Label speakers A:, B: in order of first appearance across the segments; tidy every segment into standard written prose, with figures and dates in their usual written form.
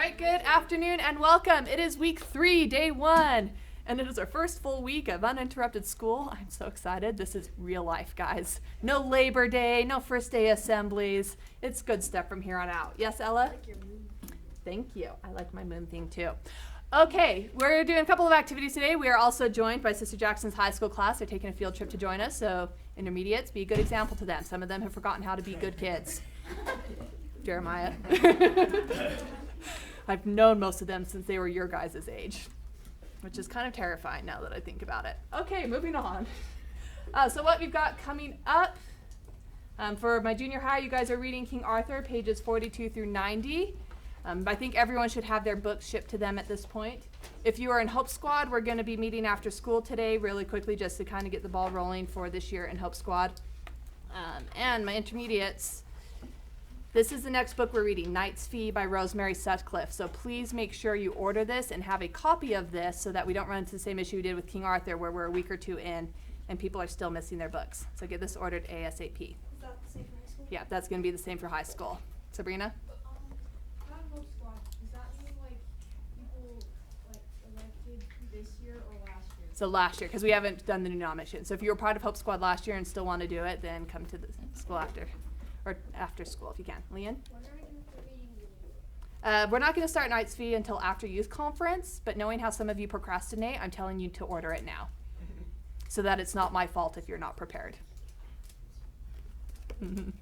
A: right, good afternoon and welcome. It is week 3, day 1, and it is our first full week of uninterrupted school. I'm so excited. This is real life, guys. No Labor Day, no first day assemblies. It's good stuff from here on out. Yes, Ella?
B: I like your moon.
A: Thank you. I like my moon theme too. Okay, we're doing a couple of activities today. We are also joined by Sister Jackson's high school class. They're taking a field trip to join us, so intermediates, be a good example to them. Some of them have forgotten how to be good kids. Jeremiah. I've known most of them since they were your guys' age, which is kind of terrifying now that I think about it. Okay, moving on. So what we've got coming up, for my junior high, you guys are reading King Arthur, pages 42 through 90. I think everyone should have their books shipped to them at this point. If you are in Hope Squad, we're going to be meeting after school today really quickly just to kind of get the ball rolling for this year in Hope Squad. And my intermediates, this is the next book we're reading, Knight's Fee by Rosemary Sutcliffe. So please make sure you order this and have a copy of this so that we don't run into the same issue we did with King Arthur where we're a week or two in and people are still missing their books. So get this ordered ASAP.
B: Is that the same for high school?
A: Yeah, that's going to be the same for high school. Sabrina?
B: Not Hope Squad. Does that mean like people like elected this year or last year?
A: So last year, because we haven't done the new nomination. So if you were part of Hope Squad last year and still want to do it, then come to the school after, or after school if you can. Leanne?
B: When are we going to start meeting?
A: We're not going to start Knight's Fee until after youth conference, but knowing how some of you procrastinate, I'm telling you to order it now so that it's not my fault if you're not prepared.
C: Pretty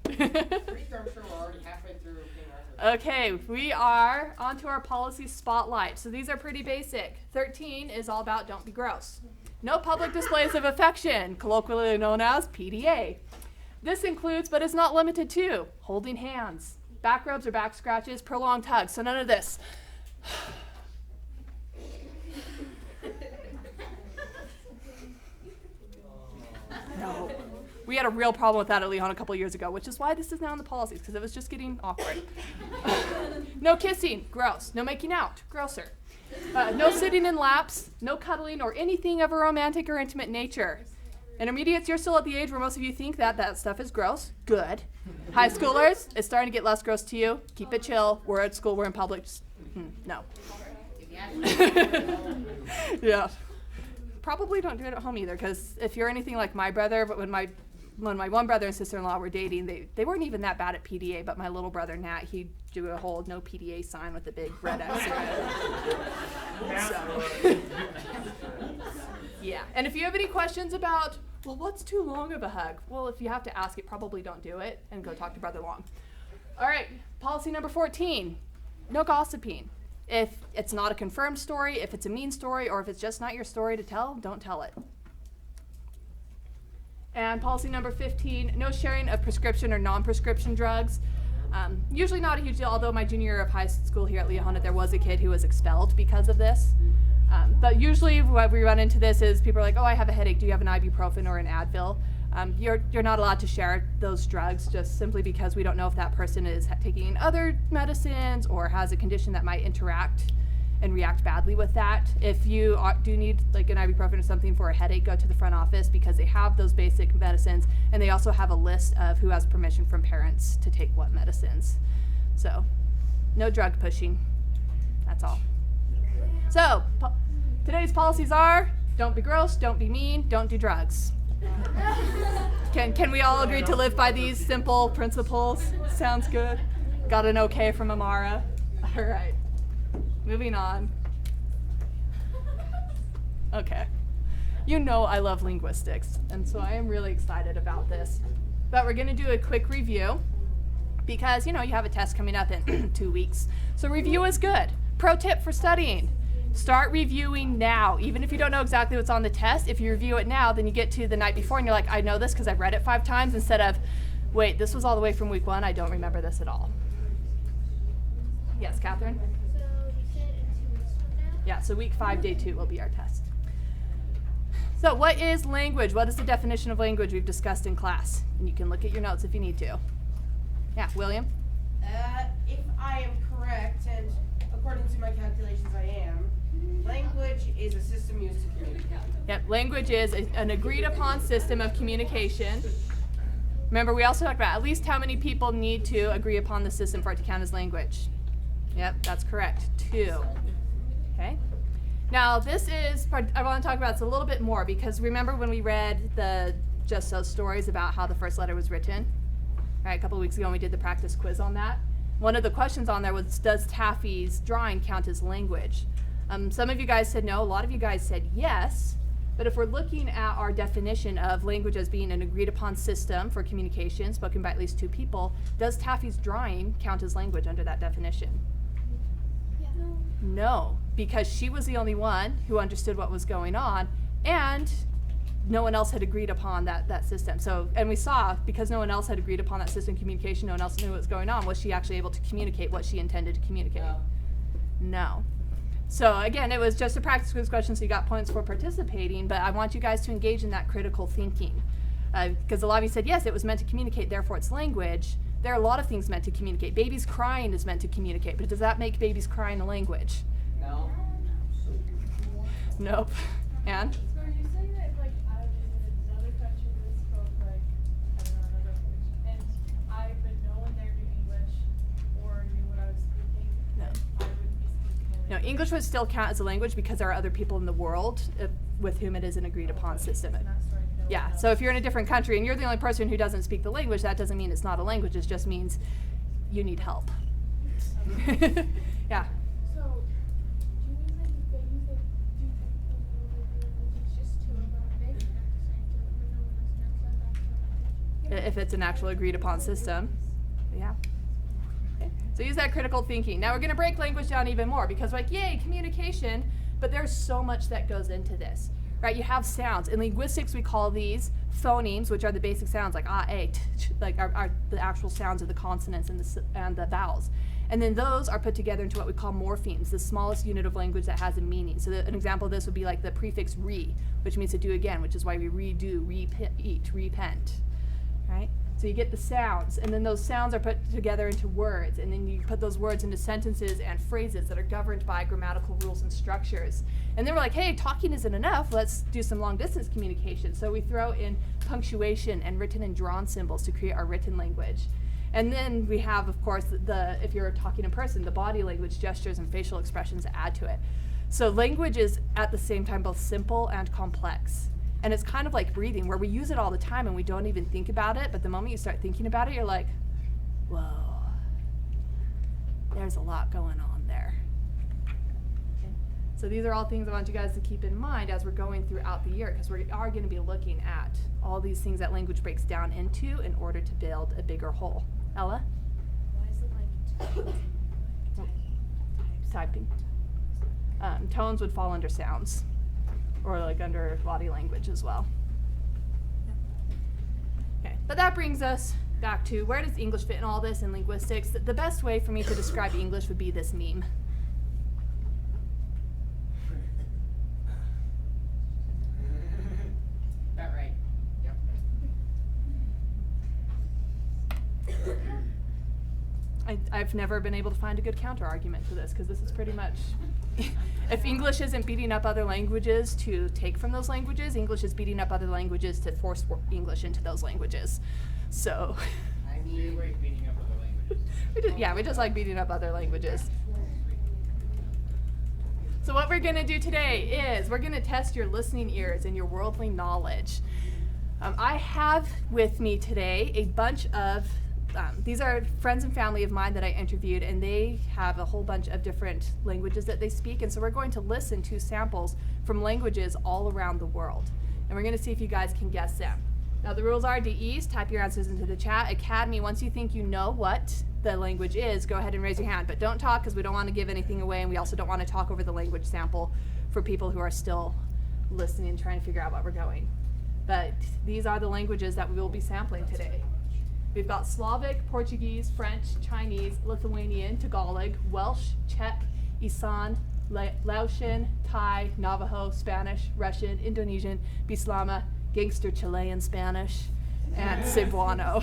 C: darn sure we're already halfway through King Arthur.
A: Okay, we are on to our policy spotlight. So these are pretty basic. 13 is all about don't be gross. No public displays of affection, colloquially known as PDA. This includes, but is not limited to, holding hands, back rubs or back scratches, prolonged hugs. So none of this. No. We had a real problem with that at Leon a couple years ago, which is why this is now in the policies, because it was just getting awkward. No kissing, gross. No making out, grosser. No sitting in laps, no cuddling, or anything of a romantic or intimate nature. Intermediates, you're still at the age where most of you think that stuff is gross. Good. High schoolers, it's starting to get less gross to you. Keep it chill. We're at school, we're in public. Just, no. Yeah. Probably don't do it at home either, because if you're anything like my brother, but when my one brother and sister-in-law were dating, they weren't even that bad at PDA, but my little brother Nat, he'd do a whole no PDA sign with a big red X. So, yeah. And if you have any questions about, well, what's too long of a hug? Well, if you have to ask it, probably don't do it, and go talk to Brother Long. All right, policy number 14, no gossiping. If it's not a confirmed story, if it's a mean story, or if it's just not your story to tell, don't tell it. And policy number 15, no sharing of prescription or non-prescription drugs. Usually not a huge deal, although my junior year of high school here at Leahona, there was a kid who was expelled because of this. But usually what we run into this is people are like, oh, I have a headache, do you have an ibuprofen or an Advil? You're not allowed to share those drugs just simply because we don't know if that person is taking other medicines or has a condition that might interact and react badly with that. If you do need like an ibuprofen or something for a headache, go to the front office because they have those basic medicines, and they also have a list of who has permission from parents to take what medicines. So no drug pushing, that's all. So today's policies are don't be gross, don't be mean, don't do drugs. Can we all agree to live by these simple principles? Sounds good. Got an okay from Amara. All right. Moving on. Okay. You know I love linguistics, and so I am really excited about this. But we're going to do a quick review because, you know, you have a test coming up in 2 weeks. So review is good. Pro tip for studying. Start reviewing now. Even if you don't know exactly what's on the test, if you review it now, then you get to the night before and you're like, I know this because I've read it 5 times, instead of, wait, this was all the way from week 1, I don't remember this at all. Yes, Catherine?
B: So you said in 2 weeks from now?
A: Yeah, so week 5, day 2 will be our test. So what is language? What is the definition of language we've discussed in class? And you can look at your notes if you need to. Yeah, William?
C: If I am correct, and according to my calculations I am, language is a system used to communicate.
A: Yep, language is an agreed upon system of communication. Remember, we also talked about at least how many people need to agree upon the system for it to count as language. Yep, that's correct. 2. Okay. Now this is part I want to talk about this a little bit more because remember when we read the Just So stories about how the first letter was written? Right, a couple of weeks ago when we did the practice quiz on that. One of the questions on there was, does Taffy's drawing count as language? Some of you guys said no, a lot of you guys said yes. But if we're looking at our definition of language as being an agreed upon system for communication spoken by at least 2 people, does Taffy's drawing count as language under that definition? No, because she was the only one who understood what was going on, and no one else had agreed upon that system. So, and we saw, because no one else had agreed upon that system of communication, no one else knew what was going on, was she actually able to communicate what she intended to communicate? No. So again, it was just a practice quiz question, so you got points for participating, but I want you guys to engage in that critical thinking. Because a lot of you said, yes, it was meant to communicate, therefore it's language. There are a lot of things meant to communicate. Babies crying is meant to communicate, but does that make babies crying a language?
D: No.
A: Nope. And?
B: So are you saying that if, like, I was in another country that spoke, like, I don't know, another language, but no one there knew English or knew what I was speaking,
A: No.
B: I would be speaking
A: No, English would still count as a language because there are other people in the world with whom it is an agreed upon system. Yeah, so if you're in a different country and you're the only person who doesn't speak the language, that doesn't mean it's not a language, it just means you need help. Yeah.
B: So, do you mean like if babies that do technically know their language, just 2 of them, they can have the same thing, but no one else knows that that's the language?
A: If it's an actual agreed upon system. Yeah. Okay. So use that critical thinking. Now we're going to break language down even more because like, yay, communication, but there's so much that goes into this. Right, you have sounds. In linguistics, we call these phonemes, which are the basic sounds like ah, a, like are the actual sounds of the consonants and the vowels. And then those are put together into what we call morphemes, the smallest unit of language that has a meaning. So an example of this would be like the prefix re, which means to do again, which is why we redo, repeat, repent. Right? So you get the sounds, and then those sounds are put together into words, and then you put those words into sentences and phrases that are governed by grammatical rules and structures. And then we're like, hey, talking isn't enough, let's do some long-distance communication. So we throw in punctuation and written and drawn symbols to create our written language. And then we have, of course, if you're talking in person, the body language, gestures, and facial expressions that add to it. So language is, at the same time, both simple and complex. And it's kind of like breathing, where we use it all the time and we don't even think about it, but the moment you start thinking about it, you're like, whoa, there's a lot going on there. Okay. So these are all things I want you guys to keep in mind as we're going throughout the year, because we are going to be looking at all these things that language breaks down into in order to build a bigger whole. Ella?
B: Why is it like
A: Typing. Tones would fall under sounds, or like under body language as well. Okay, but that brings us back to where does English fit in all this in linguistics? The best way for me to describe English would be this meme.
D: About right. Yep.
A: I've never been able to find a good counter argument to this, because this is pretty much, if English isn't beating up other languages to take from those languages, English is beating up other languages to force English into those languages. So,
D: I mean, we like beating up other languages.
A: we just like beating up other languages. So what we're going to do today is we're going to test your listening ears and your worldly knowledge. I have with me today a bunch of these are friends and family of mine that I interviewed, and they have a whole bunch of different languages that they speak, and so we're going to listen to samples from languages all around the world, and we're going to see if you guys can guess them. Now the rules are DEs, type your answers into the chat. Academy, once you think you know what the language is, go ahead and raise your hand, but don't talk because we don't want to give anything away, and we also don't want to talk over the language sample for people who are still listening and trying to figure out what we're going. But these are the languages that we will be sampling today. We've got Slavic, Portuguese, French, Chinese, Lithuanian, Tagalog, Welsh, Czech, Isan, Laotian, Thai, Navajo, Spanish, Russian, Indonesian, Bislama, Gangster Chilean Spanish, and Cebuano.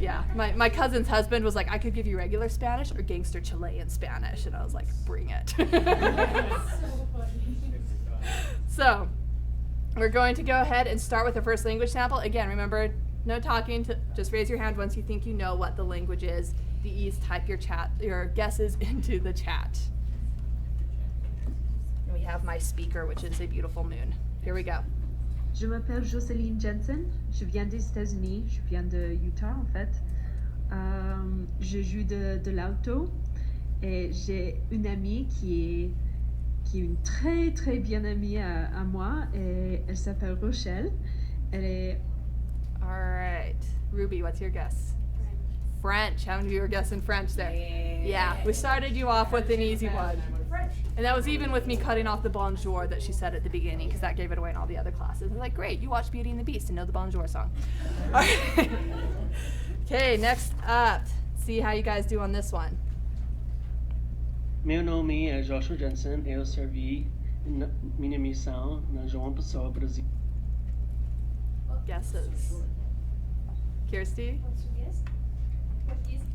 A: Yeah, my cousin's husband was like, I could give you regular Spanish or Gangster Chilean Spanish, and I was like, bring it.
B: so funny?
A: So, we're going to go ahead and start with the first language sample. Again, remember, No talking. Just raise your hand once you think you know what the language is. The E's, type your guesses into the chat. And we have my speaker, which is a beautiful moon. Here we go.
E: Je m'appelle Jocelyn Jensen, je viens des États-Unis, je viens de Utah en fait. Je joue de l'auto et j'ai une amie qui est une très très bien amie à moi et elle s'appelle Rochelle. Elle est...
A: All right. Ruby, what's your guess? French. How many of you were guessing French there? Yeah, we started you off with an easy one. And that was even with me cutting off the bonjour that she said at the beginning, because that gave it away in all the other classes. I'm like, great, you watched Beauty and the Beast and know the bonjour song. Okay, next up. See how you guys do on this one.
F: Meu nome é Joshua Jensen, eu servi minha missão na João Pessoa, Brasil.
A: Guesses. Kirsty?
B: Portuguese.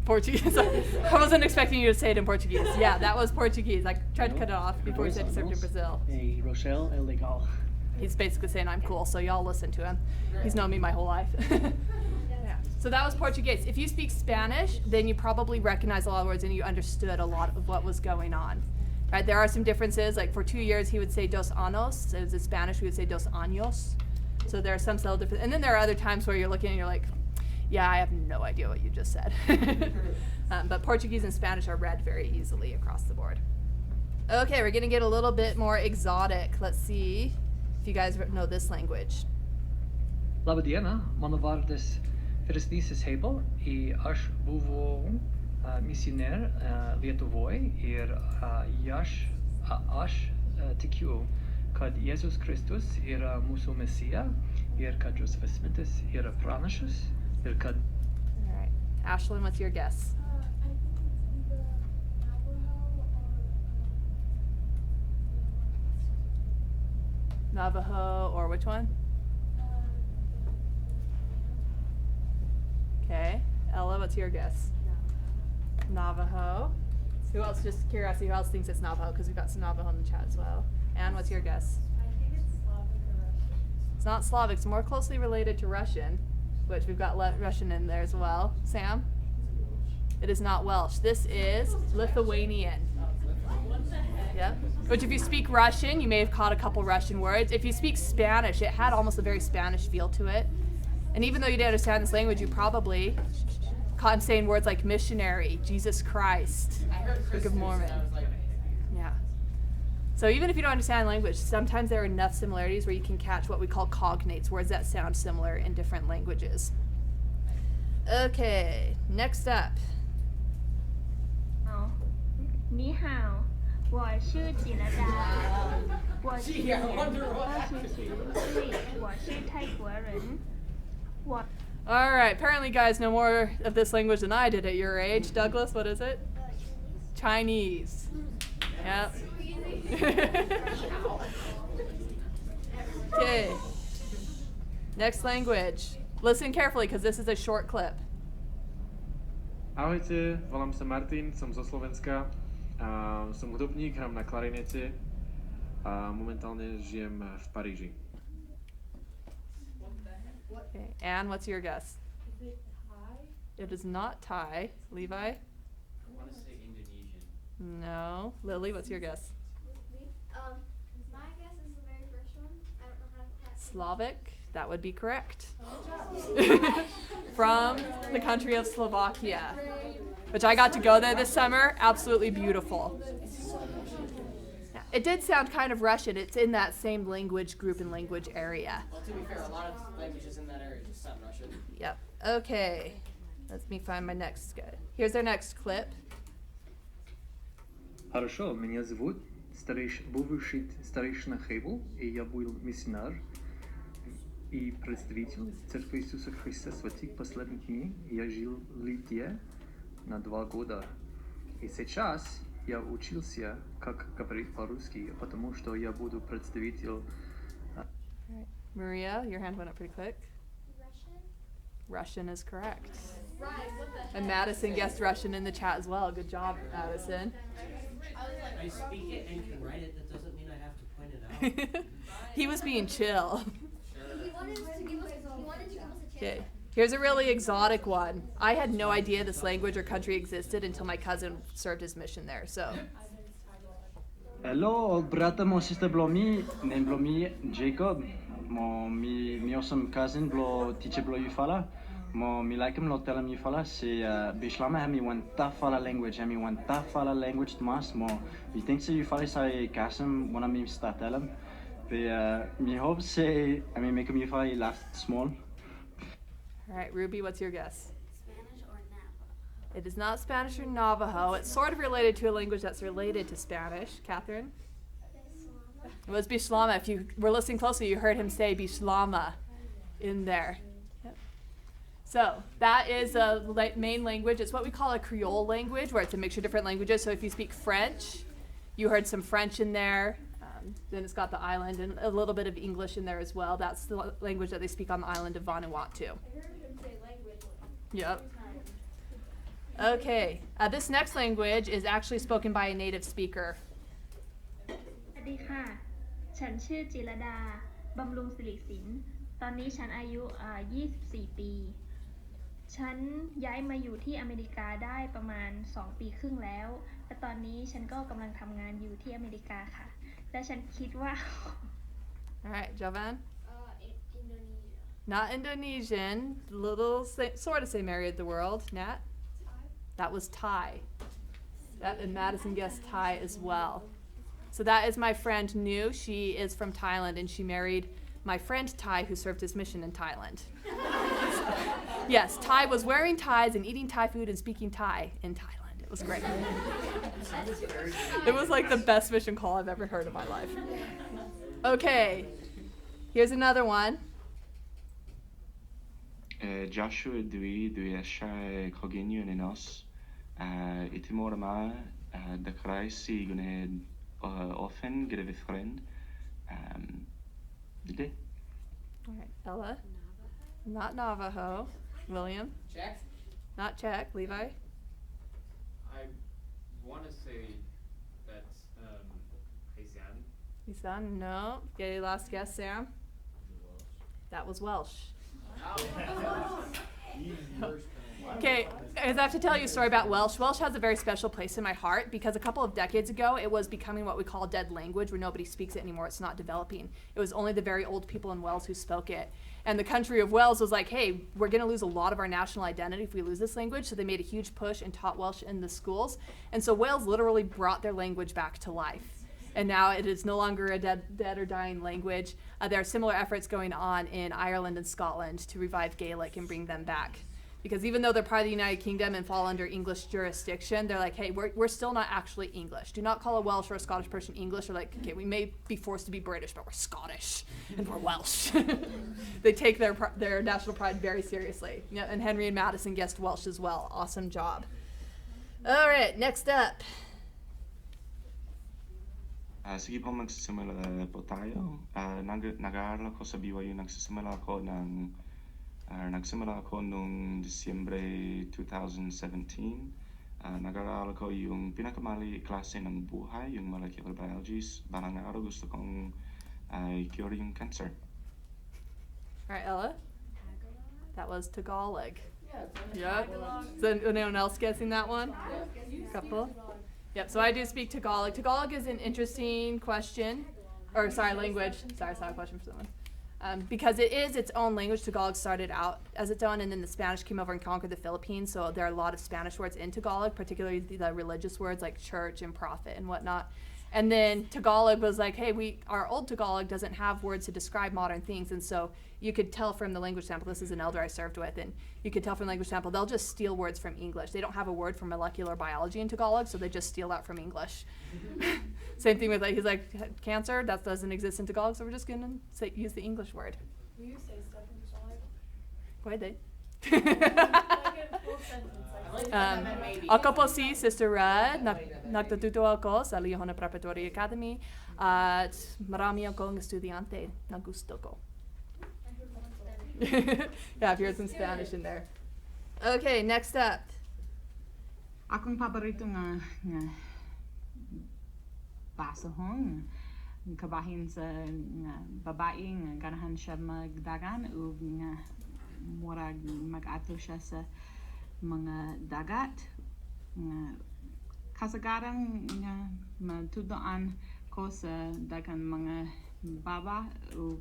A: Portuguese. I wasn't expecting you to say it in Portuguese. Yeah, that was Portuguese. I tried to cut it off before he said he served in Brazil.
F: E Rochelle é legal.
A: He's basically saying I'm cool, so y'all listen to him. He's known me my whole life. Yeah. So that was Portuguese. If you speak Spanish, then you probably recognize a lot of words and you understood a lot of what was going on. Right? There are some differences. Like for 2 years, he would say dos años. It was in Spanish, we would say dos años. So there are some subtle differences. And then there are other times where you're looking and you're like, yeah, I have no idea what you just said. But Portuguese and Spanish are read very easily across the board. Okay, we're gonna get a little bit more exotic. Let's see if you guys know this language.
G: Labadiena, manovardes Feresnisis Hebel, I aš buvau misioner Lietuvoj ir aš tikiu, kad Jėzus Kristus yra mūsų Mesija ir kad Josefas Smithas yra pranašas ir kad...
A: All right, Ashlyn, what's your guess?
B: I think it's either
A: Navajo or which one? Okay, Ella, what's your guess? Navajo. Who else? Just curiosity. Who else thinks it's Navajo? Because we've got some Navajo in the chat as well. Anne, what's your guess?
B: I think it's Slavic or Russian.
A: It's not Slavic. It's more closely related to Russian, which we've got Russian in there as well. Sam? It is not Welsh. This is Lithuanian. Yeah. Which if you speak Russian, you may have caught a couple Russian words. If you speak Spanish, it had almost a very Spanish feel to it. And even though you didn't understand this language, you probably caught him saying words like missionary, Jesus Christ,
D: I heard
A: Book
D: Christmas,
A: of Mormon.
D: and I was like,
A: Yeah. So even if you don't understand language, sometimes there are enough similarities where you can catch what we call cognates, words that sound similar in different languages. Okay, next up.
H: 你好，我是吉勒达，我是
D: Gee, I wonder what
H: 22岁，我是泰国人，我
A: All right, apparently guys know more of this language than I did at your age. Douglas, what is it? Chinese. Yep. Okay. Next language. Listen carefully because this is a short clip.
I: Ahojte, volám sa Martin, som zo Slovenska. Som hudobník, hrám na klarinete a momentálne žijem v Paríži.
A: Okay. Anne, what's your guess?
B: Is it Thai?
A: It is not Thai. Levi?
D: I want to say Indonesian.
A: No. Lily, what's your guess?
J: My guess is the very first one. I don't know how to pronounce it.
A: Slavic? That would be correct. From the country of Slovakia, which I got to go there this summer. Absolutely beautiful. Yeah, it did sound kind of Russian. It's in that same language group and language area.
D: Well, to be fair, a lot of languages in that area just sound Russian.
A: Yep. Okay. Let me find my next guy. Here's our next clip.
G: Хорошо, меня зовут бывший старейшина Хейбл, и я был миссионер и представитель Церкви Иисуса Христа святых последних дней. Я жил в Литве на 2 года. И сейчас я учился, как говорить по-русски, потому что я буду представитель...
A: Maria, your hand went up pretty quick.
J: Russian?
A: Russian is correct.
J: Right, what the heck?
A: And Madison guessed Russian in the chat as well. Good job, Madison.
K: I speak it and can write it. That doesn't mean I have to point it out.
A: He was being chill.
J: He wanted to give us a chance.
A: Okay. Here's a really exotic one. I had no idea this language or country existed until my cousin served his mission there. So,
L: Hello, brother, my sister Blomi, name Blomi Jacob. Mi awesome cousin Blo teacher Blo Yufala. Mi like him lo tell him Yufala. C'est Bishlama mi one tafala language. Mi one tafala language Tomas. Mi think se Yufala say Kasim one of me start tell him. Mi hope say make him Yufala last small.
A: all right, Ruby, what's your guess?
J: Spanish or Navajo?
A: It is not Spanish or Navajo. It's sort of related to a language that's related to Spanish. Catherine? It was Bishlama. If you were listening closely, you heard him say Bishlama in there. Yep. So that is a main language. It's what we call a Creole language, where it's a mixture of different languages. So if you speak French, you heard some French in there. Then it's got the island and a little bit of English in there as well. That's the language that they speak on the island of Vanuatu.
J: I heard him say language.
A: Yep. Okay. This next language is actually spoken by a native speaker.
H: สวัสดีค่ะ ฉันชื่อจิรดา บำรุงศิริสิน ตอนนี้ฉันอายุ 24 ปี ฉันย้ายมาอยู่ที่อเมริกาได้ประมาณ 2 ปีครึ่งแล้ว และตอนนี้ฉันก็กำลังทำงานอยู่ที่อเมริกาค่ะ และฉันคิดว่า
A: All right, Jovan?
J: Indonesia.
A: Not Indonesian. Little, sort of same area of the world. Nat? That was Thai. That, and Madison guessed Thai as well. So that is my friend Nu. She is from Thailand, and she married my friend Thai, who served his mission in Thailand. Yes, Thai was wearing ties and eating Thai food and speaking Thai in Thailand. It was great. It was like the best mission call I've ever heard in my life. Okay, here's another one.
M: Joshua Dwi Esha Koginyu Ninos. Itimorama the Kraisi Guned often get a friend. Did they?
A: All right, Ella. Not Navajo. William.
D: Czech?
A: Not Czech. Levi.
N: I want to say that's Haisan.
A: Isan. No. Get your last guess, Sam. That was Welsh. Okay, I have to tell you a story about Welsh. Welsh has a very special place in my heart because a couple of decades ago, it was becoming what we call a dead language where nobody speaks it anymore. It's not developing. It was only the very old people in Wales who spoke it. And the country of Wales was like, hey, we're going to lose a lot of our national identity if we lose this language. So they made a huge push and taught Welsh in the schools. And so Wales literally brought their language back to life. And now it is no longer a dead or dying language. There are similar efforts going on in Ireland and Scotland to revive Gaelic and bring them back. Because even though they're part of the United Kingdom and fall under English jurisdiction, they're like, hey, we're still not actually English. Do not call a Welsh or a Scottish person English. They're like, okay, we may be forced to be British, but we're Scottish and we're Welsh. They take their national pride very seriously. Yeah, and Henry and Madison guessed Welsh as well. Awesome job. All right, next up.
M: Sige po magsisimula po tayo. Nag-aaral ako sa BYU. Nagsimula ako noong Disyembre 2017. Nag-aaral ko yung pinakamali klase ng buhay, yung molecular biology. Balang araw gusto kong cure yung cancer.
A: All right, Ella? That was Tagalog.
B: Yeah.
A: Is anyone else guessing that one? Couple? Yep, so I do speak Tagalog. Tagalog is an interesting question, or sorry, language. Sorry, it's not a question for someone. Because it is its own language. Tagalog started out as its own, and then the Spanish came over and conquered the Philippines, so there are a lot of Spanish words in Tagalog, particularly the religious words like church and prophet and whatnot. And then Tagalog was like, hey, our old Tagalog doesn't have words to describe modern things, and so you could tell from the language sample, this is an elder I served with, and you could tell from the language sample, they'll just steal words from English. They don't have a word for molecular biology in Tagalog, so they just steal that from English. Same thing with, he's like, cancer, that doesn't exist in Tagalog, so we're just gonna use the English word.
B: Will you say stuff in Tagalog?
A: Pwede.
B: Like a full sentence.
A: Ako po si Sister Rad, nagtututo ako sa Liahona Preparatory Academy at marami akong estudyante na gusto ko. Yeah, I've heard some Spanish in there. Okay, next up.
O: Akong paborito nga basahon kabahin sa babae nga ganahan siya magdagan ug nga murag mag-ato siya sa mga dagat, nga kasagaran nga matudoan ko sa daghang mga baba o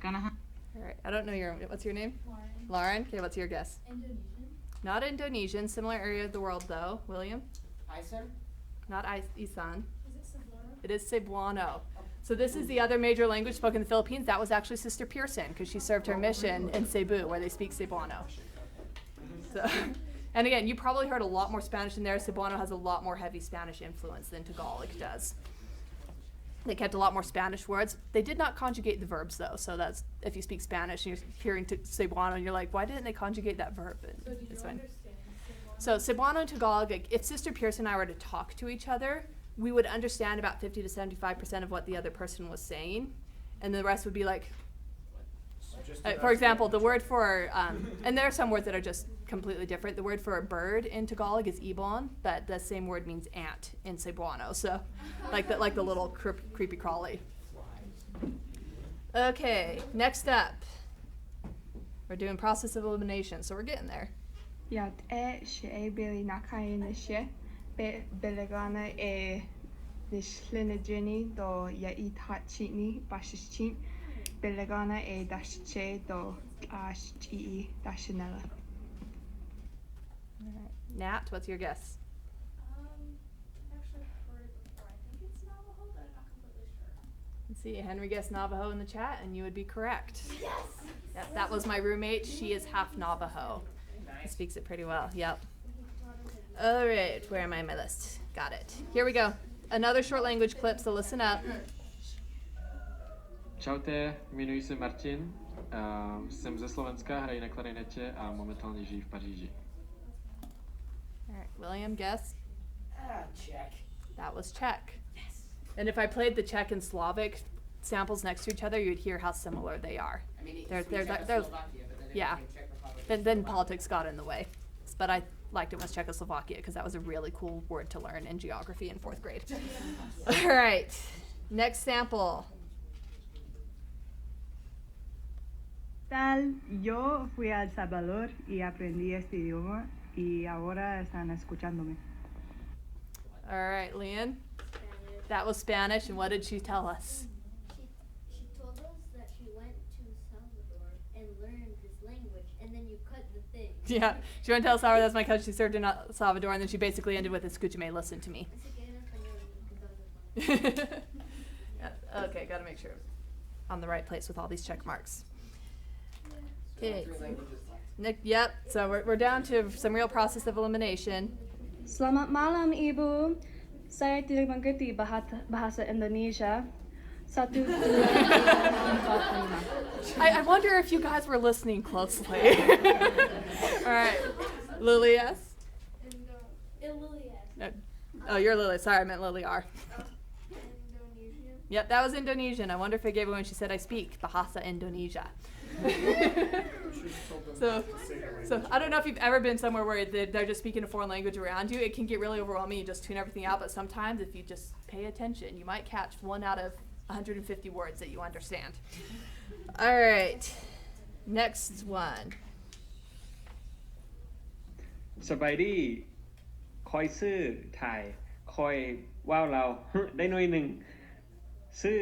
O: ganahan.
A: All right. I don't know what's your name?
B: Lauren.
A: Lauren. Okay, what's your guess?
B: Indonesian.
A: Not Indonesian. Similar area of the world though. William.
D: Iceland?
A: Not Isan.
B: Is it Cebuano?
A: It is Cebuano. So this is the other major language spoken in the Philippines. That was actually Sister Pearson because she served her mission in Cebu where they speak Cebuano. So, and again, you probably heard a lot more Spanish in there. Cebuano has a lot more heavy Spanish influence than Tagalog does. They kept a lot more Spanish words. They did not conjugate the verbs though. So that's if you speak Spanish and you're hearing Cebuano and you're like, why didn't they conjugate that verb? And
B: So did you
A: it's fine.
B: understand Cebuano?
A: So Cebuano and Tagalog, like, if Sister Pearson and I were to talk to each other, we would understand about 50 to 75% of what the other person was saying, and the rest would be like, for example, the word for, and there are some words that are just completely different. The word for a bird in Tagalog is ibon, but the same word means ant in Cebuano. So, like the little creepy crawly. Okay, next up, we're doing process of elimination, so we're getting there.
P: Iad she Billy Nakain she be Belegana this Linajini do ya eat hot chitney bashichin Belegana dashe do chi dashanella.
A: Nat, what's your guess?
B: Actually heard it before. I think it's Navajo, but I'm not completely sure.
A: Let's see, Henry guessed Navajo in the chat, and you would be correct.
B: Yes!
A: Yep, that was my roommate. She is half Navajo. He speaks it pretty well. Yep. All right, where am I on my list? Got it. Here we go. Another short language clip, so listen up.
I: Čaute, jmenuji se Martin, jsem ze Slovenska, hraji na klarinetě a momentálně žiji v Paříži.
A: All right, William, guess?
D: Czech.
A: That was Czech. Yes. And if I played the Czech and Slavic samples next to each other, you'd hear how similar they are.
D: I mean,
A: They're
D: Czechoslovakia, but then it
A: yeah.
D: became Czech Republic.
A: Then politics got in the way. But I liked it was Czechoslovakia because that was a really cool word to learn in geography in 4th grade. All right, next sample.
Q: Tal, yo fui a El Salvador y aprendí este idioma y ahora están escuchándome.
A: All right, Leon. That was Spanish, and what did she tell us?
J: She told us that she went to Salvador and learned this language, and then you cut the thing.
A: Yeah, she went to El Salvador, that's my cousin, she served in El Salvador, and then she basically ended with, escúchame, listen to me. Yeah, okay, gotta make sure I'm on the right place with all these check marks. Okay. Yep, so we're down to some real process of elimination.
P: Selamat malam Ibu. Saya tidak mengerti bahasa Indonesia. Satu dua tiga empat lima.
A: I wonder if you guys were listening closely. All right, Lily S.
J: Lily S.
A: No. Oh, you're Lily. Sorry, I meant Lily R.
J: Indonesian.
A: Yep, that was Indonesian. I wonder if I gave it when she said I speak Bahasa Indonesia. So I don't know if you've ever been somewhere where they're just speaking a foreign language around you. It can get really overwhelming. You just tune everything out. But sometimes if you just pay attention, you might catch 1 out of 150 words that you understand. All right, next one.
F: สบายดีคอยซื้อถ่ายคอยว้าวเรา ได้หน่อยหนึ่งซื้อ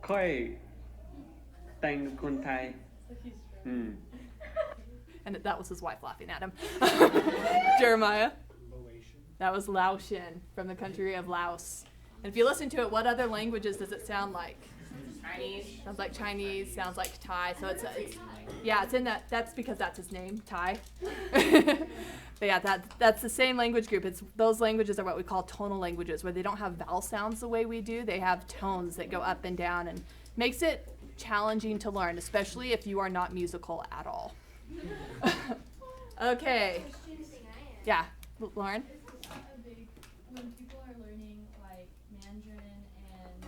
F: ค่อยแต่งคนไทย
A: And that was his wife laughing at him. Jeremiah. That was Laotian from the country of Laos. And if you listen to it, what other languages does it sound like?
D: Chinese.
A: Sounds like Chinese, sounds like Thai. So it's yeah, it's in that. That's because that's his name, Thai. But yeah, that's the same language group. It's those languages are what we call tonal languages, where they don't have vowel sounds the way we do. They have tones that go up and down, and makes it challenging to learn, especially if you are not musical at all. Okay. Yeah, Lauren.
B: When people are learning like Mandarin and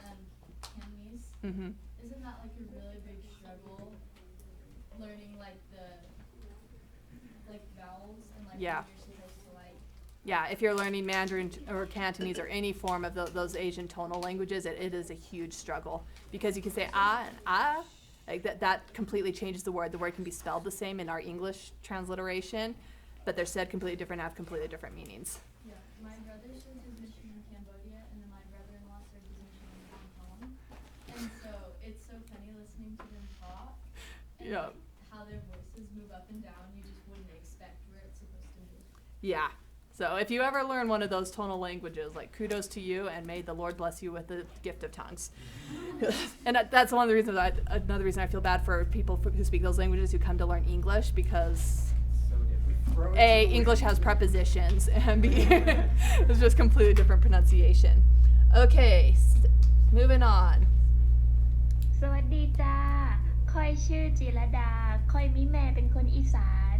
B: Cantonese, isn't that like a really big struggle? Learning like the vowels and like
A: Yeah.
B: what you're supposed to like.
A: Yeah, if you're learning Mandarin or Cantonese or any form of those Asian tonal languages, it is a huge struggle because you can say ah and ah, Like that completely changes the word. The word can be spelled the same in our English transliteration, but they're said completely different, have completely different meanings.
B: Yeah, my brother served his mission in Cambodia, and then my brother-in-law served his mission in Hong Kong. And so it's so funny listening to them talk and
A: Yeah.
B: how their voices move up and down. You just wouldn't expect where it's supposed to be.
A: Yeah. So if you ever learn one of those tonal languages, like kudos to you, and may the Lord bless you with the gift of tongues. And that's one of the reasons another reason I feel bad for people who speak those languages who come to learn English, because A, English has prepositions, and B, it's just completely different pronunciation. Okay, moving on.
H: สวัสดีจ้าค่อยชื่อจิรดาค่อยมีแม่เป็นคนอีสาน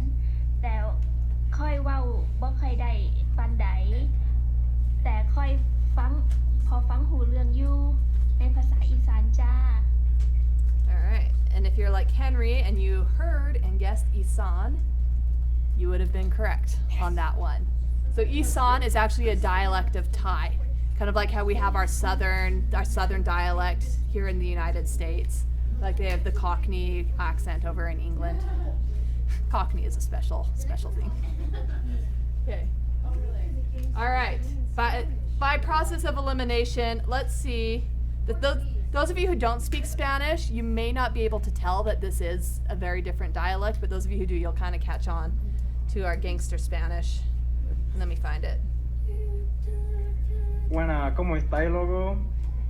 H: แต่ค่อยเว้าบ่ค่อยได้ปานใดแต่ค่อยฟังพอฟังหูเรื่องอยู่ในภาษาอีสานจ้า
A: All right, and if you're like Henry and you heard and guessed Isan, you would have been correct on that one. So Isan is actually a dialect of Thai, kind of like how we have our southern dialect here in the United States. Like they have the Cockney accent over in England. Cockney is a special thing. Okay. All right. By process of elimination, let's see. Those of you who don't speak Spanish, you may not be able to tell that this is a very different dialect, but those of you who do, you'll kind of catch on to our gangster Spanish. Let me find it.
R: Bueno, ¿cómo está, logo?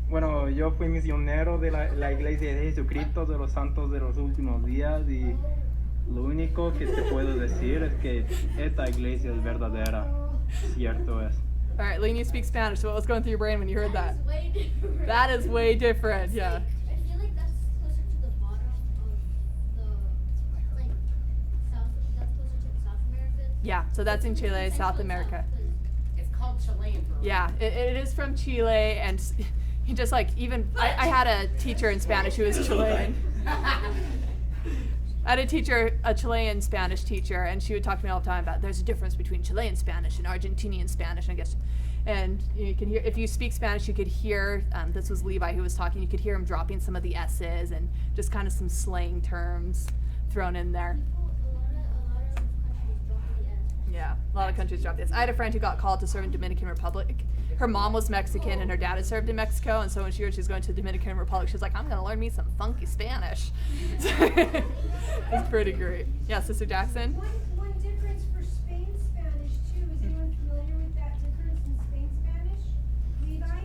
R: Bueno, yo fui misionero de la Iglesia de Jesucristo de los Santos de los Últimos Días y lo único que te puedo decir es que esta iglesia es verdadera. Cierto es.
A: All right, Lene, you speak Spanish, so what was going through your brain when you heard that?
J: Way different.
A: That is way different, yeah.
J: I feel like that's closer to the bottom of the, like, South, that's closer to South America.
A: Yeah, so that's in Chile, South America.
D: It's called Chilean for a
A: Yeah, it is from Chile, and he just like, even, I had a teacher in Spanish who was Chilean. I had a Chilean Spanish teacher, and she would talk to me all the time about there's a difference between Chilean Spanish and Argentinian Spanish, I guess. And you can hear, if you speak Spanish, you could hear, this was Levi who was talking, you could hear him dropping some of the S's and just kind of some slang terms thrown in there. Yeah, a lot of countries drop this. I had a friend who got called to serve in Dominican Republic. Her mom was Mexican and her dad had served in Mexico, and so when she heard she was going to the Dominican Republic, she was like, I'm going to learn me some funky Spanish. It's pretty great. Yeah, Sister Jackson?
S: One difference for Spain Spanish, too. Is anyone familiar with that difference in Spain Spanish? Levi?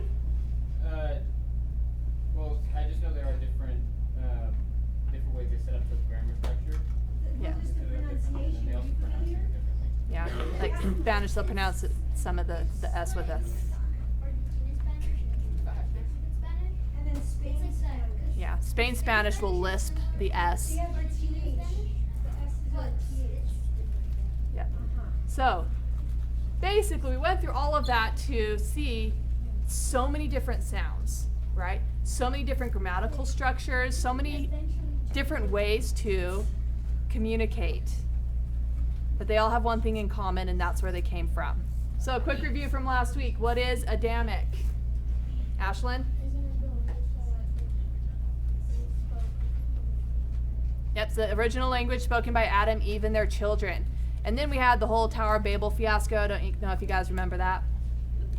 N: Well, I just know there are different ways they set up the grammar structure.
A: Yeah.
S: Just the pronunciation.
N: They also pronounce it differently.
A: Yeah, like Spanish, they'll pronounce some of the S with S.
S: And then Spain Spanish.
A: Yeah, Spain Spanish will lisp the S.
S: Yeah, but TH. The S is like TH.
A: Yeah. So, basically, we went through all of that to see so many different sounds, right? So many different grammatical structures, so many different ways to communicate. But they all have one thing in common, and that's where they came from. So, a quick review from last week. What is Adamic? Ashlyn? Yep, it's the original language spoken by Adam, Eve, and their children. And then we had the whole Tower of Babel fiasco. Don't know if you guys remember that.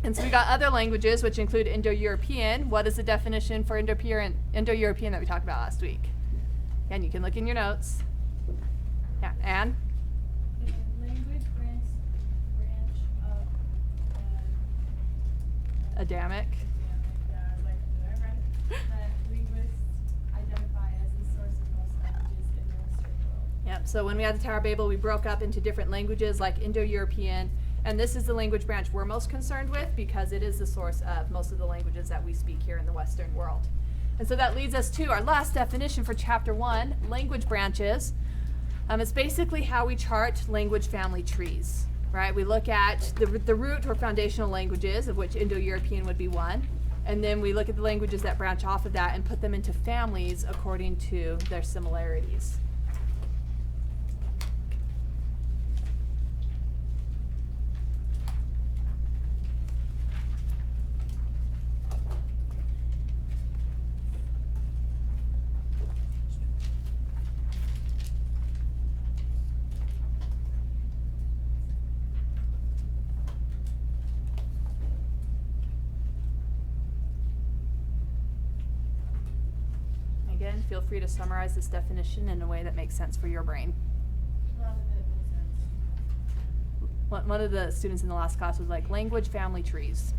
A: And so we got other languages, which include Indo-European. What is the definition for Indo-European that we talked about last week? And you can look in your notes. Yeah, Anne?
B: Language branch of
A: Adamic.
B: that linguists identify as the source of most languages in the Western world.
A: Yep, so when we had the Tower of Babel, we broke up into different languages like Indo-European, and this is the language branch we're most concerned with because it is the source of most of the languages that we speak here in the Western world. And so that leads us to our last definition for Chapter 1, language branches. It's basically how we chart language family trees, right? We look at the root or foundational languages, of which Indo-European would be one, and then we look at the languages that branch off of that and put them into families according to their similarities. feel free to summarize this definition in a way that makes sense for your brain. One of the students in the last class was like, language family trees.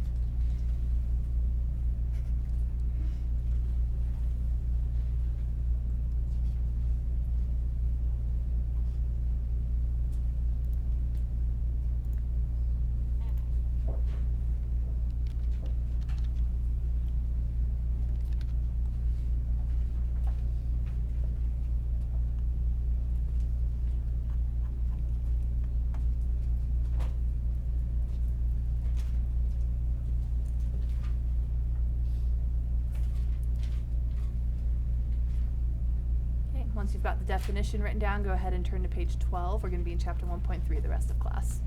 A: Once you've got the definition written down, go ahead and turn to page 12. We're going to be in chapter 1.3 the rest of class.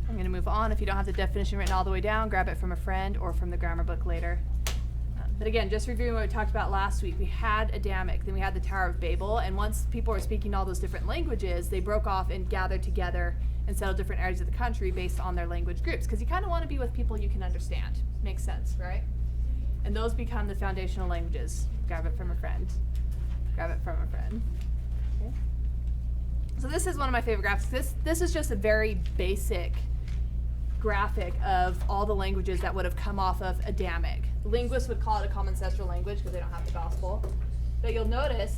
A: I'm going to move on. If you don't have the definition written all the way down, grab it from a friend or from the grammar book later. But again, just reviewing what we talked about last week, we had Adamic, then we had the Tower of Babel, and once people were speaking all those different languages, they broke off and gathered together and settled different areas of the country based on their language groups, because you kind of want to be with people you can understand. Makes sense, right? And those become the foundational languages. Grab it from a friend. Grab it from a friend. Okay. So this is one of my favorite graphics. This is just a very basic graphic of all the languages that would have come off of Adamic. Linguists would call it a common ancestral language because they don't have the gospel. But you'll notice,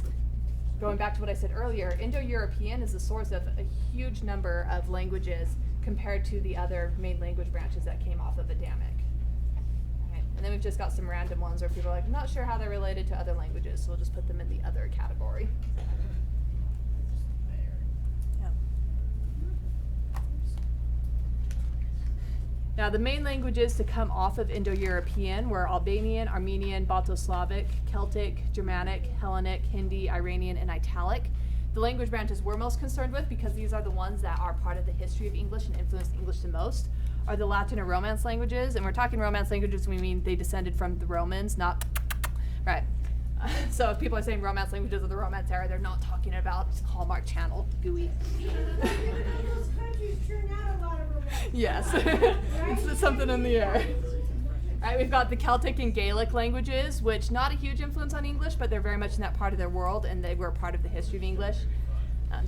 A: going back to what I said earlier, Indo-European is the source of a huge number of languages compared to the other main language branches that came off of Adamic. Okay. And then we've just got some random ones where people are like, I'm not sure how they're related to other languages, so we'll just put them in the other category. Now, the main languages to come off of Indo-European were Albanian, Armenian, Balto-Slavic, Celtic, Germanic, Hellenic, Hindi, Iranian, and Italic. The language branches we're most concerned with, because these are the ones that are part of the history of English and influenced English the most, are the Latin or Romance languages. And we're talking Romance languages, we mean they descended from the Romans, not, right. So if people are saying Romance languages of the Romance era, they're not talking about Hallmark Channel, GUI.
S: Those countries turn out a lot of romance.
A: Yes,
S: Right?
A: it's something in the air. Right, we've got the Celtic and Gaelic languages, which not a huge influence on English, but they're very much in that part of their world, and they were part of the history of English.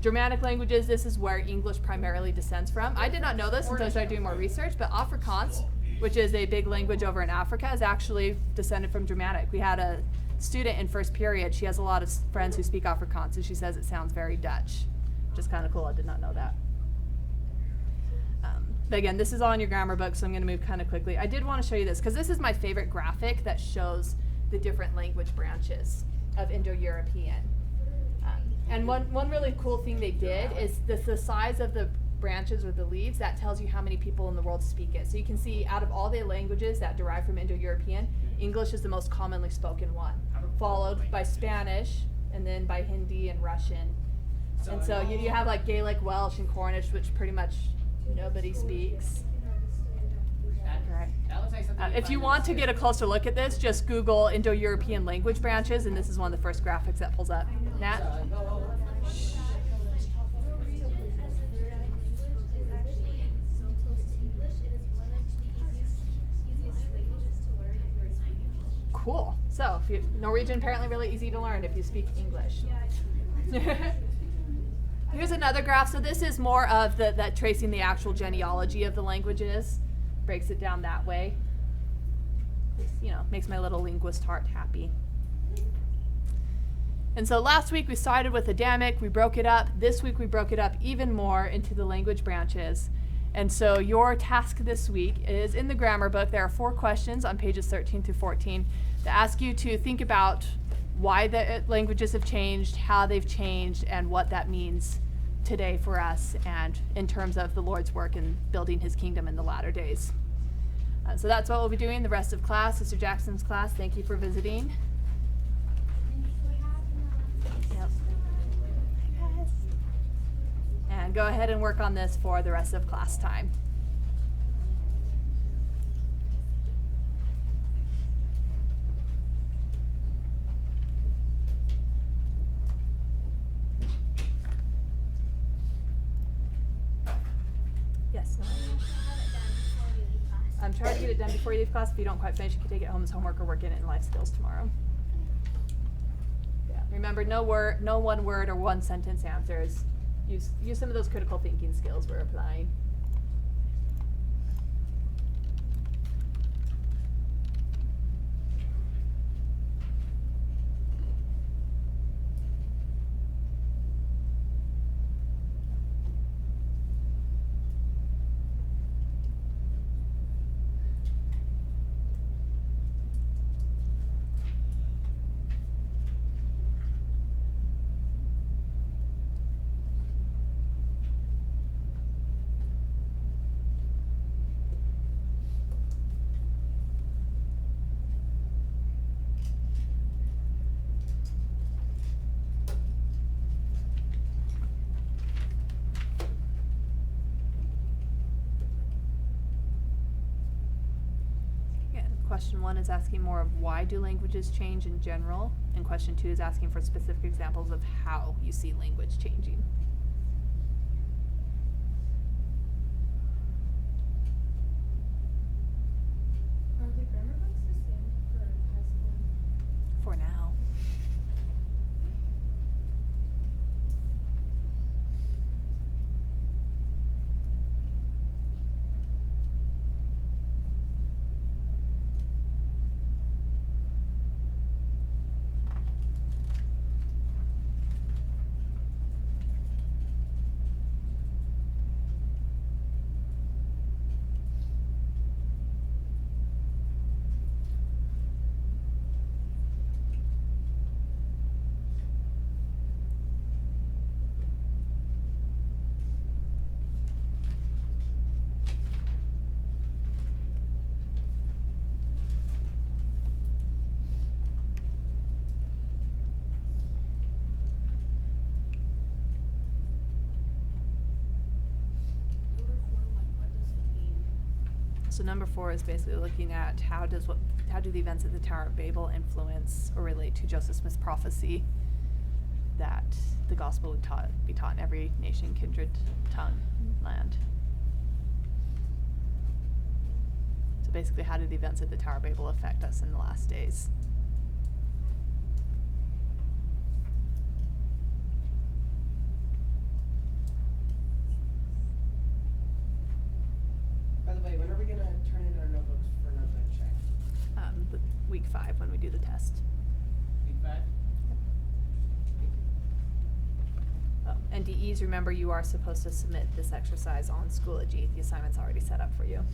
A: Germanic languages, this is where English primarily descends from. I did not know this until I started doing more research, but Afrikaans, which is a big language over in Africa, is actually descended from Germanic. We had a student in first period. She has a lot of friends who speak Afrikaans, and she says it sounds very Dutch, which is kind of cool. I did not know that. But again, this is all in your grammar book, so I'm going to move kind of quickly. I did want to show you this, because this is my favorite graphic that shows the different language branches of Indo-European. And one really cool thing they did is the size of the branches or the leaves, that tells you how many people in the world speak it. So you can see out of all the languages that derive from Indo-European, English is the most commonly spoken one, followed by Spanish, and then by Hindi and Russian. And so you have like Gaelic, Welsh, and Cornish, which pretty much nobody speaks. Right. If you want to get a closer look at this, just Google Indo-European language branches, and this is one of the first graphics that pulls up. Nat? Cool. So, Norwegian apparently really easy to learn if you speak English. Here's another graph. So this is more of that tracing the actual genealogy of the languages. Breaks it down that way. You know, makes my little linguist heart happy. And so last week we started with Adamic, we broke it up. This week we broke it up even more into the language branches. And so your task this week is in the grammar book. There are 4 questions on pages 13 through 14 that ask you to think about why the languages have changed, how they've changed, and what that means today for us and in terms of the Lord's work in building his kingdom in the latter days. So that's what we'll be doing the rest of class. Sister Jackson's class, thank you for visiting. Yep. And go ahead and work on this for the rest of class time. Try to get it done before you leave class. If you don't quite finish, you can take it home as homework or work in it in life skills tomorrow. Yeah. Remember, no one word or one sentence answers. Use some of those critical thinking skills we're applying. Question 1 is asking more of why do languages change in general, and question 2 is asking for specific examples of how you see language changing.
B: Are the grammar books the same for high school?
A: For now. So number 4 is basically looking at how do the events at the Tower of Babel influence or relate to Joseph Smith's prophecy that the gospel would be taught in every nation, kindred, tongue, land. So basically, how did the events at the Tower of Babel affect us in the last days?
C: By the way, when are we gonna turn in our notebooks for notebook check?
A: Week 5 when we do the test.
N: Week 5?
A: Oh, and DEs, remember you are supposed to submit this exercise on Schoology. The assignment's already set up for you.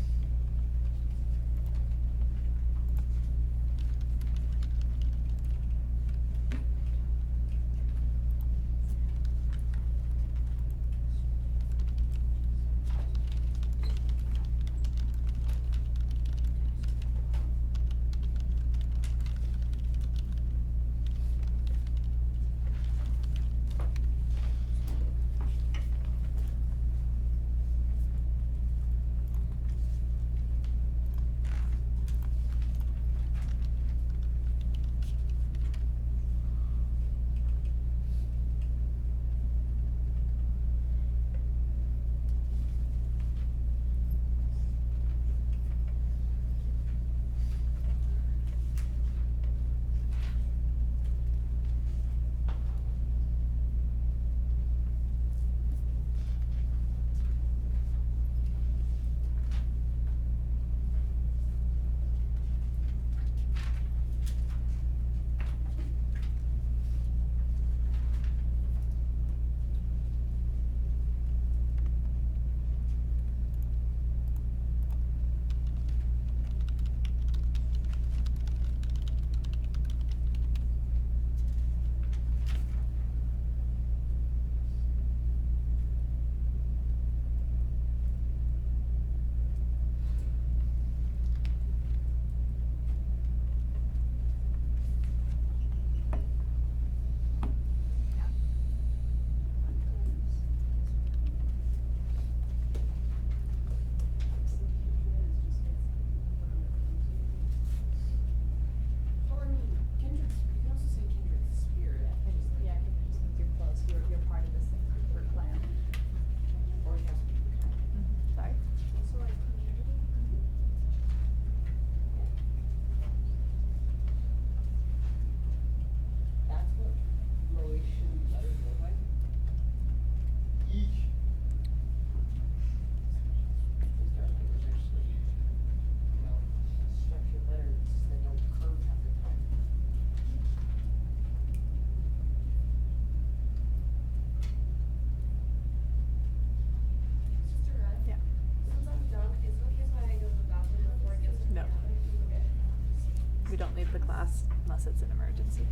A: unless it's an emergency.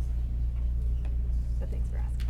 A: So thanks for asking.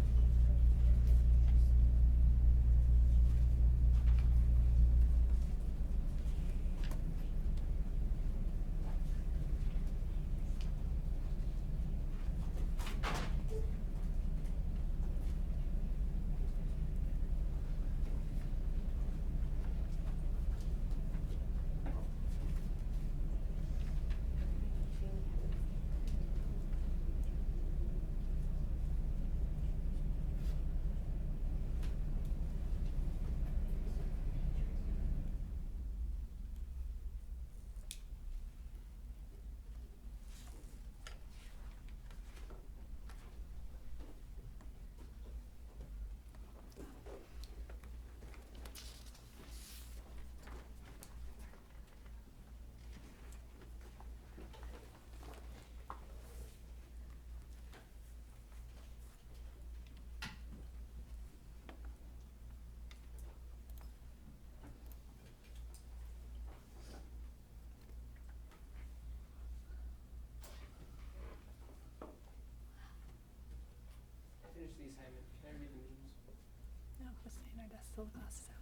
K: Finish the assignment. Can I read the memes?
A: No, we're staying our desk till the class is out.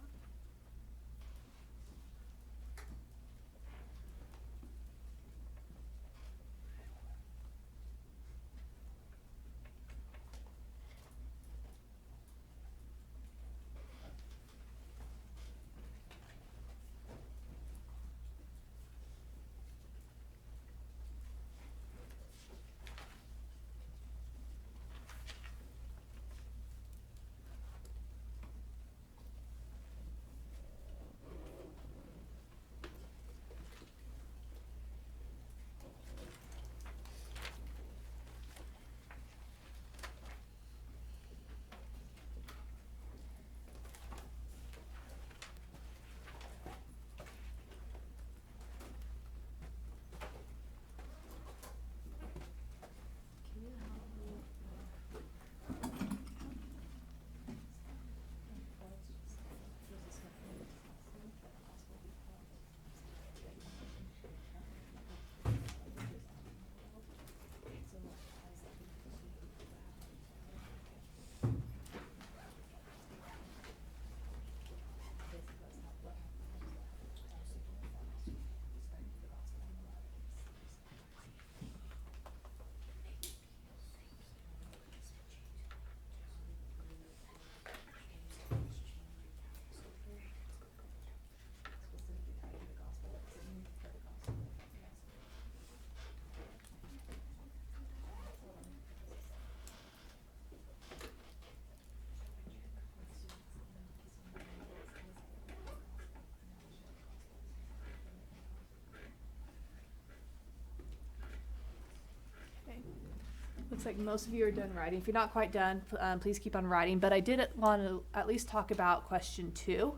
A: Looks like most of you are done writing. If you're not quite done, please keep on writing. But I did want to at least talk about question 2,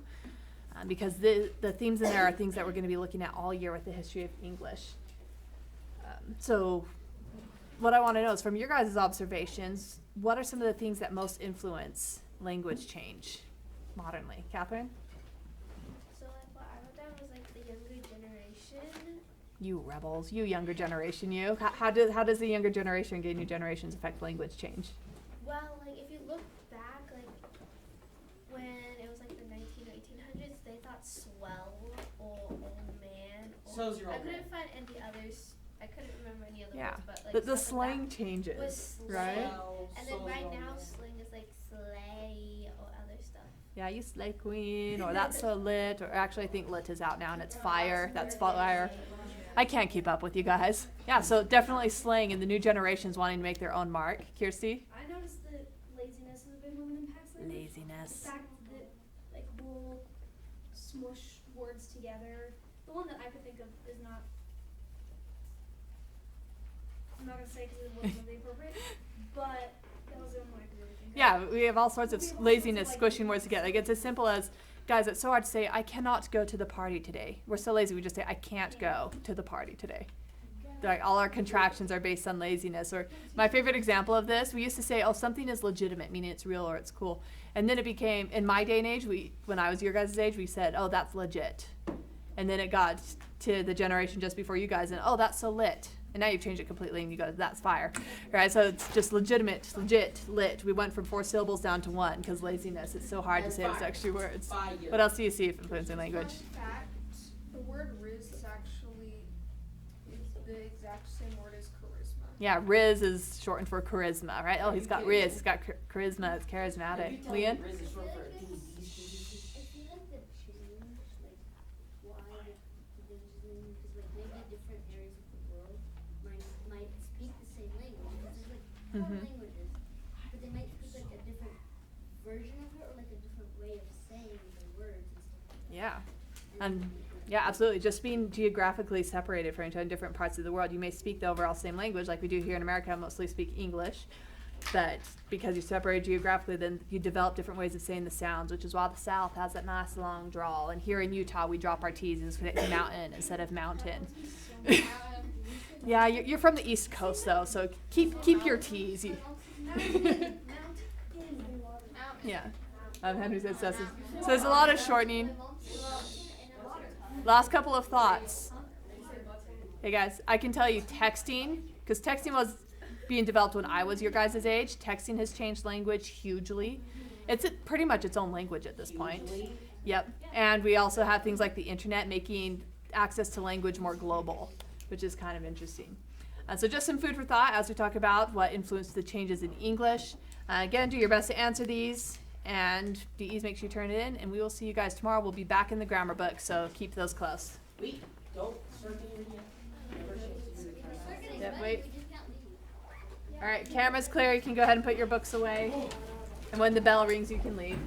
A: because the themes in there are things that we're going to be looking at all year with the history of English. So what I want to know is, from your guys' observations, what are some of the things that most influence language change modernly? Catherine?
B: So like what I wrote down was like the younger generation.
A: You rebels, you younger generation, you. How does the younger generation and new generations affect language change?
B: Well, like if you look back, like when it was like the 19 or 1800s, they thought swell or old man. Or
K: So's your
B: I
K: old man.
B: couldn't find any others. I couldn't remember any other
A: Yeah,
B: words, but like
A: the
B: stuff
A: slang
B: like that
A: changes,
B: was
A: right?
B: slang.
K: Swell,
B: And then
K: so's
B: right
K: your old
B: now,
K: man.
B: slang is like slay or other stuff.
A: Yeah, you slay queen, or that's so lit, or actually I think lit is out now and it's fire, that's fire. I can't keep up with you guys. Yeah, so definitely slang and the new generations wanting to make their own mark. Kirsty?
S: I noticed that laziness is a big one that impacts language.
A: Laziness.
S: The fact that like we'll smush words together. The one that I could think of is not. I'm not gonna say because it wasn't really appropriate, but that was the one I could really think of.
A: Yeah, we have all sorts of laziness squishing words together. Like it's as simple as, guys, it's so hard to say, I cannot go to the party today. We're so lazy, we just say, I can't go to the party today. Like all our contractions are based on laziness. Or my favorite example of this, we used to say, oh, something is legitimate, meaning it's real or it's cool. And then it became, in my day and age, when I was your guys' age, we said, oh, that's legit. And then it got to the generation just before you guys, and oh, that's so lit. And now you've changed it completely and you go, that's fire. Right? So it's just legitimate, legit, lit. We went from 4 syllables down to 1 because laziness. It's so hard to say those extra words. What else do you see if influencing language?
S: Fun fact, the word riz is actually the exact same word as charisma.
A: Yeah, Riz is shortened for charisma, right? Oh, he's got Riz. He's got charisma. It's charismatic. Leon?
J: I feel like the change, like why the because like maybe different areas of the world might speak the same language. Because there's like 4 languages, but they might speak like a different version of it or like a different way of saying the words and stuff.
A: Yeah. And yeah, absolutely. Just being geographically separated from each other in different parts of the world, you may speak the overall same language like we do here in America, mostly speak English. But because you're separated geographically, then you develop different ways of saying the sounds, which is why the South has that nice long drawl. And here in Utah, we drop our T's and say mountain instead of mountain. Yeah, you're from the East Coast though, so keep your T's. Yeah. Henry says so there's a lot of shortening. Last couple of thoughts. Hey guys, I can tell you texting, because texting was being developed when I was your guys' age. Texting has changed language hugely. It's pretty much its own language at this point. Yep. And we also have things like the internet making access to language more global, which is kind of interesting. So just some food for thought as we talk about what influenced the changes in English. Again, do your best to answer these. And DEs, make sure you turn it in. And we will see you guys tomorrow. We'll be back in the grammar book, so keep those close.
K: Wait, don't start getting yet.
A: Yep, wait. All right, camera's clear. You can go ahead and put your books away. And when the bell rings, you can leave.